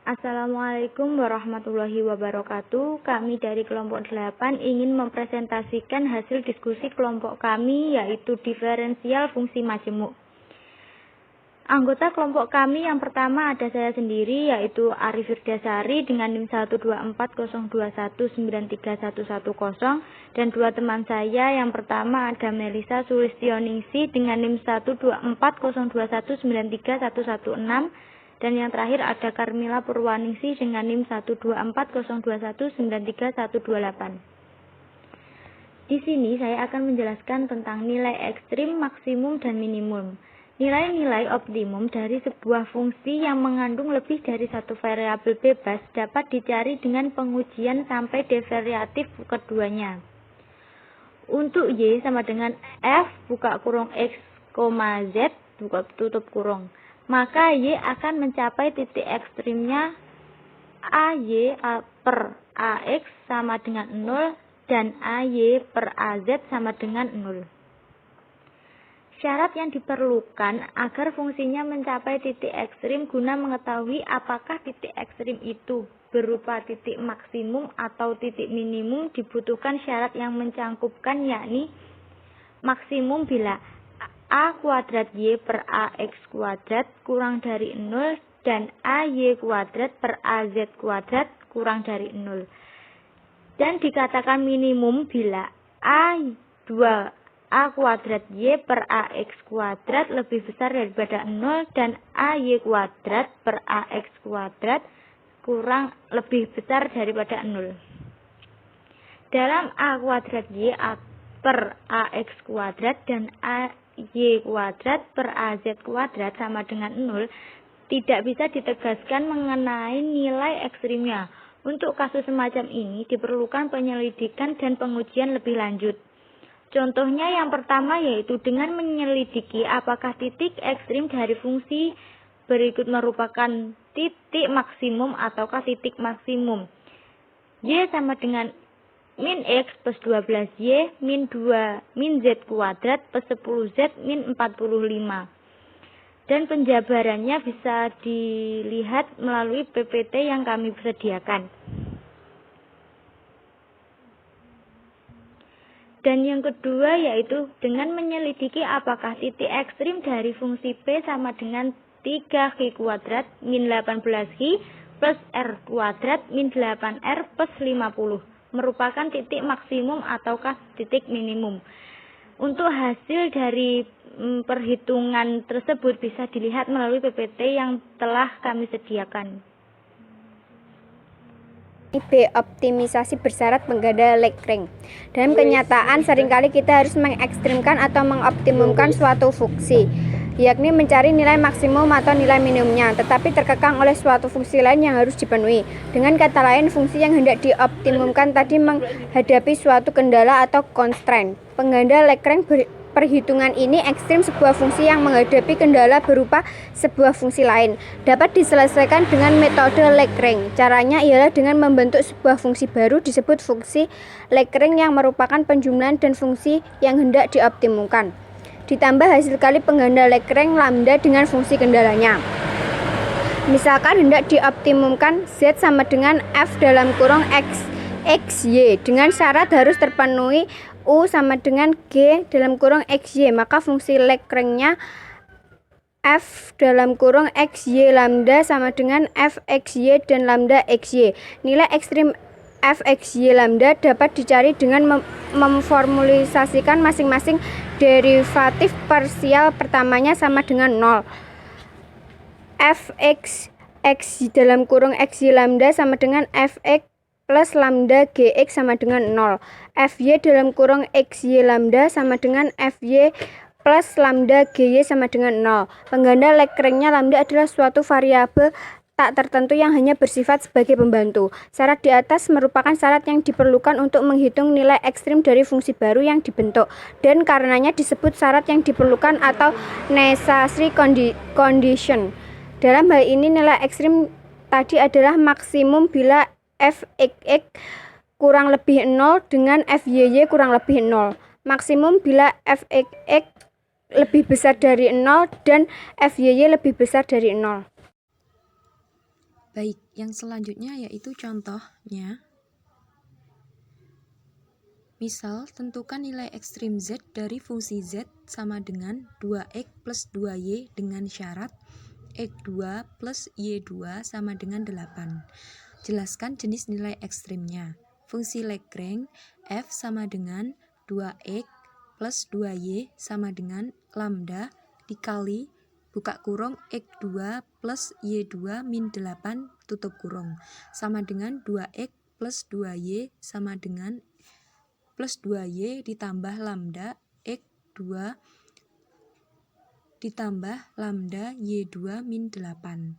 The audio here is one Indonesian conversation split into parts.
Assalamualaikum warahmatullahi wabarakatuh. Kami dari kelompok 8 ingin mempresentasikan hasil diskusi kelompok kami, yaitu diferensial fungsi majemuk. Anggota kelompok kami yang pertama ada saya sendiri, yaitu Arif Firdasari dengan NIM 12402193110, dan dua teman saya. Yang pertama ada Melisa Sulistioningsi dengan NIM 12402193116, dan yang terakhir ada Karmila Purwaningsi dengan NIM 12402193128. Di sini saya akan menjelaskan tentang nilai ekstrim, maksimum, dan minimum. Nilai-nilai optimum dari sebuah fungsi yang mengandung lebih dari satu variabel bebas dapat dicari dengan pengujian sampai devariatif keduanya. Untuk Y sama dengan F buka kurung X, Z buka tutup kurung, maka Y akan mencapai titik ekstrimnya AY per AX sama dengan 0 dan AY per AZ sama dengan 0. Syarat yang diperlukan agar fungsinya mencapai titik ekstrim guna mengetahui apakah titik ekstrim itu berupa titik maksimum atau titik minimum dibutuhkan syarat yang mencangkupkan, yakni maksimum bila A kuadrat Y per AX kuadrat kurang dari 0 dan AY kuadrat per AZ kuadrat kurang dari 0. Dan dikatakan minimum bila A kuadrat Y per AX kuadrat lebih besar daripada 0 dan AY kuadrat per AX kuadrat kurang lebih besar daripada 0. Dalam A kuadrat Y per AX kuadrat dan AY kuadrat per AZ kuadrat sama dengan 0, tidak bisa ditegaskan mengenai nilai ekstrimnya. Untuk kasus semacam ini diperlukan penyelidikan dan pengujian lebih lanjut. Contohnya yang pertama yaitu dengan menyelidiki apakah titik ekstrim dari fungsi berikut merupakan titik maksimum ataukah titik maksimum. Y sama dengan min X plus 12Y min 2 min Z kuadrat plus 10Z min 45. Dan penjabarannya bisa dilihat melalui PPT yang kami sediakan. Dan yang kedua yaitu dengan menyelidiki apakah titik ekstrim dari fungsi P sama dengan 3Q kuadrat min 18Q plus R kuadrat min 8R plus 50 merupakan titik maksimum ataukah titik minimum. Untuk hasil dari perhitungan tersebut bisa dilihat melalui PPT yang telah kami sediakan. B. Optimisasi bersyarat pengganda Lagrange. Dalam kenyataan, seringkali kita harus mengekstrimkan atau mengoptimumkan suatu fungsi, yakni mencari nilai maksimum atau nilai minimumnya, tetapi terkekang oleh suatu fungsi lain yang harus dipenuhi. Dengan kata lain, fungsi yang hendak dioptimumkan tadi menghadapi suatu kendala atau constraint. Pengganda Lagrange perhitungan ini ekstrim sebuah fungsi yang menghadapi kendala berupa sebuah fungsi lain dapat diselesaikan dengan metode Lagrange. Caranya ialah dengan membentuk sebuah fungsi baru disebut fungsi Lagrange yang merupakan penjumlahan dan fungsi yang hendak dioptimumkan. Ditambah hasil kali pengganda Lagrange lambda dengan fungsi kendalanya. Misalkan hendak dioptimumkan Z sama dengan F dalam kurung XY dengan syarat harus terpenuhi U sama dengan G dalam kurung XY, maka fungsi Lagrange-nya F dalam kurung XY lambda sama dengan Fxy dan lambda xy. Nilai ekstrim Fxy lambda dapat dicari dengan memformulisasikan masing-masing derivatif parsial pertamanya sama dengan 0. Fx dalam kurung xy lambda sama dengan Fx plus lambda gx sama dengan 0. Fy dalam kurung xy lambda sama dengan Fy plus lambda gy sama dengan 0. Pengganda Lagrange-nya lambda adalah suatu variabel tak tertentu yang hanya bersifat sebagai pembantu. Syarat di atas merupakan syarat yang diperlukan untuk menghitung nilai ekstrim dari fungsi baru yang dibentuk, dan karenanya disebut syarat yang diperlukan atau necessary condition. Dalam hal ini nilai ekstrim tadi adalah maksimum bila Fx kurang lebih 0 dengan Fyy kurang lebih 0. Maksimum bila Fx lebih besar dari 0 dan Fyy lebih besar dari 0. Baik, yang selanjutnya yaitu contohnya. Misal, tentukan nilai ekstrim Z dari fungsi Z sama dengan 2X plus 2Y dengan syarat X2 plus Y2 sama dengan 8. Jelaskan jenis nilai ekstrimnya. Fungsi Lagrange F sama dengan 2X plus 2Y sama dengan lambda dikali buka kurung X2 plus Y2 min 8 tutup kurung sama dengan 2X plus 2Y sama dengan plus 2Y ditambah lambda X2 ditambah lambda Y2 min 8.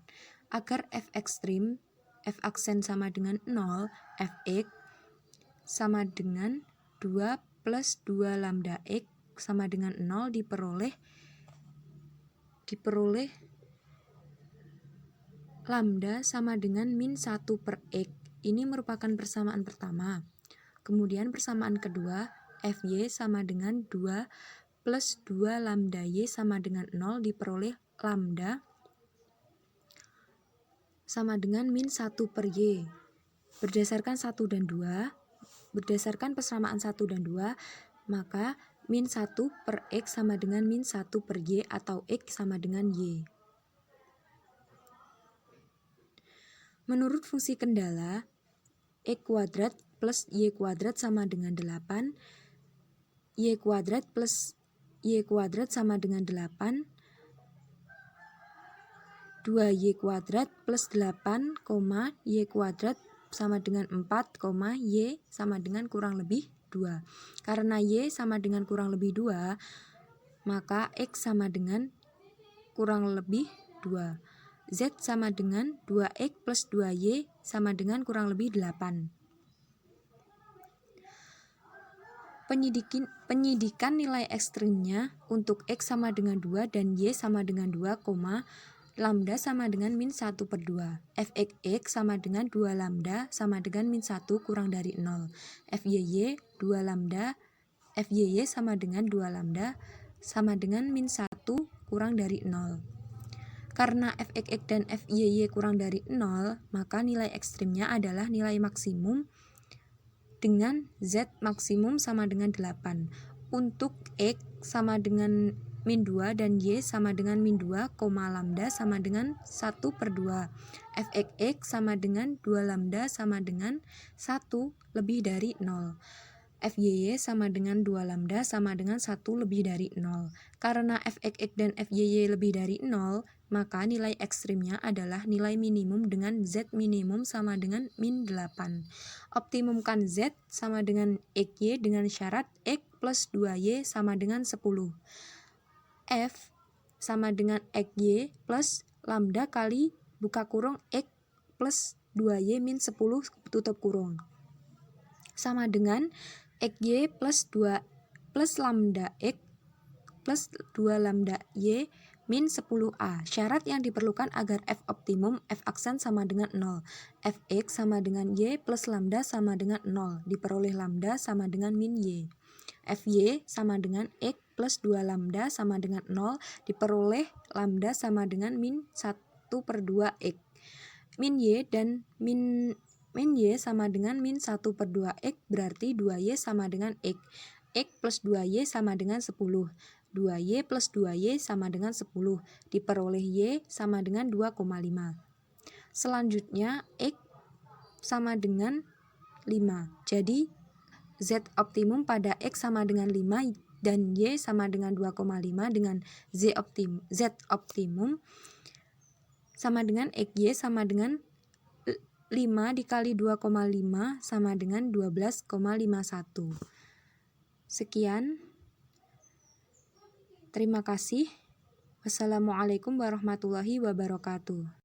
Agar F ekstrim, F aksen sama dengan 0, Fx sama dengan 2 plus 2 lambda X sama dengan 0 diperoleh lambda sama dengan min 1 per X. Ini merupakan persamaan pertama. Kemudian persamaan kedua, Fy sama dengan 2 plus 2 lambda Y sama dengan 0 diperoleh lambda sama dengan min 1 per Y. Berdasarkan persamaan 1 dan 2, maka min 1 per X sama dengan min 1 per Y atau X sama dengan Y. Menurut fungsi kendala, X kuadrat plus Y kuadrat sama dengan 8, Y kuadrat plus Y kuadrat sama dengan 8, 2Y kuadrat plus 8, Y kuadrat sama dengan 4, Y sama dengan kurang lebih 2. Karena Y sama dengan kurang lebih 2, maka X sama dengan kurang lebih 2. Z sama dengan 2X plus 2Y sama dengan kurang lebih 8. Penyidikan nilai ekstrimnya untuk X sama dengan 2 dan Y sama dengan 2, lambda sama dengan min 1 per 2. Fxx sama dengan 2 lambda sama dengan min 1 kurang dari 0. Fyy 2 lambda, Fyy sama dengan 2 lambda sama dengan min 1 kurang dari 0. Karena Fxx dan Fyy kurang dari 0, maka nilai ekstrimnya adalah nilai maksimum dengan Z maksimum sama dengan 8. Untuk X sama dengan min 2 dan Y sama dengan min 2, lambda sama dengan 1 per 2. Fxx sama dengan 2 lambda sama dengan 1 lebih dari 0. Fyy sama dengan 2 lambda sama dengan 1 lebih dari 0. Karena Fxx dan Fyy lebih dari 0, maka nilai ekstrimnya adalah nilai minimum dengan Z minimum sama dengan min 8. Optimumkan Z sama dengan XY dengan syarat X plus 2Y sama dengan 10. F sama dengan XY plus lambda kali buka kurung X plus 2Y min 10 tutup kurung sama dengan XY plus 2 plus lambda X plus 2 lambda Y min 10A. Syarat yang diperlukan agar F optimum, F aksen sama dengan 0. Fx sama dengan Y plus lambda sama dengan 0. Diperoleh lambda sama dengan min Y. Fy sama dengan X plus 2 lambda sama dengan 0. Diperoleh lambda sama dengan min 1 per 2 X. Min Y dan min Y sama dengan min 1 per 2 X berarti 2Y sama dengan X. X plus 2Y sama dengan 10. 2Y plus 2Y sama dengan 10. Diperoleh Y sama dengan 2,5. Selanjutnya X sama dengan 5. Jadi Z optimum pada X sama dengan 5 dan Y sama dengan 2,5 dengan Z optimum sama dengan XY sama dengan 5 dikali 2,5 sama dengan 12,51. Sekian. Terima kasih. Wassalamualaikum warahmatullahi wabarakatuh.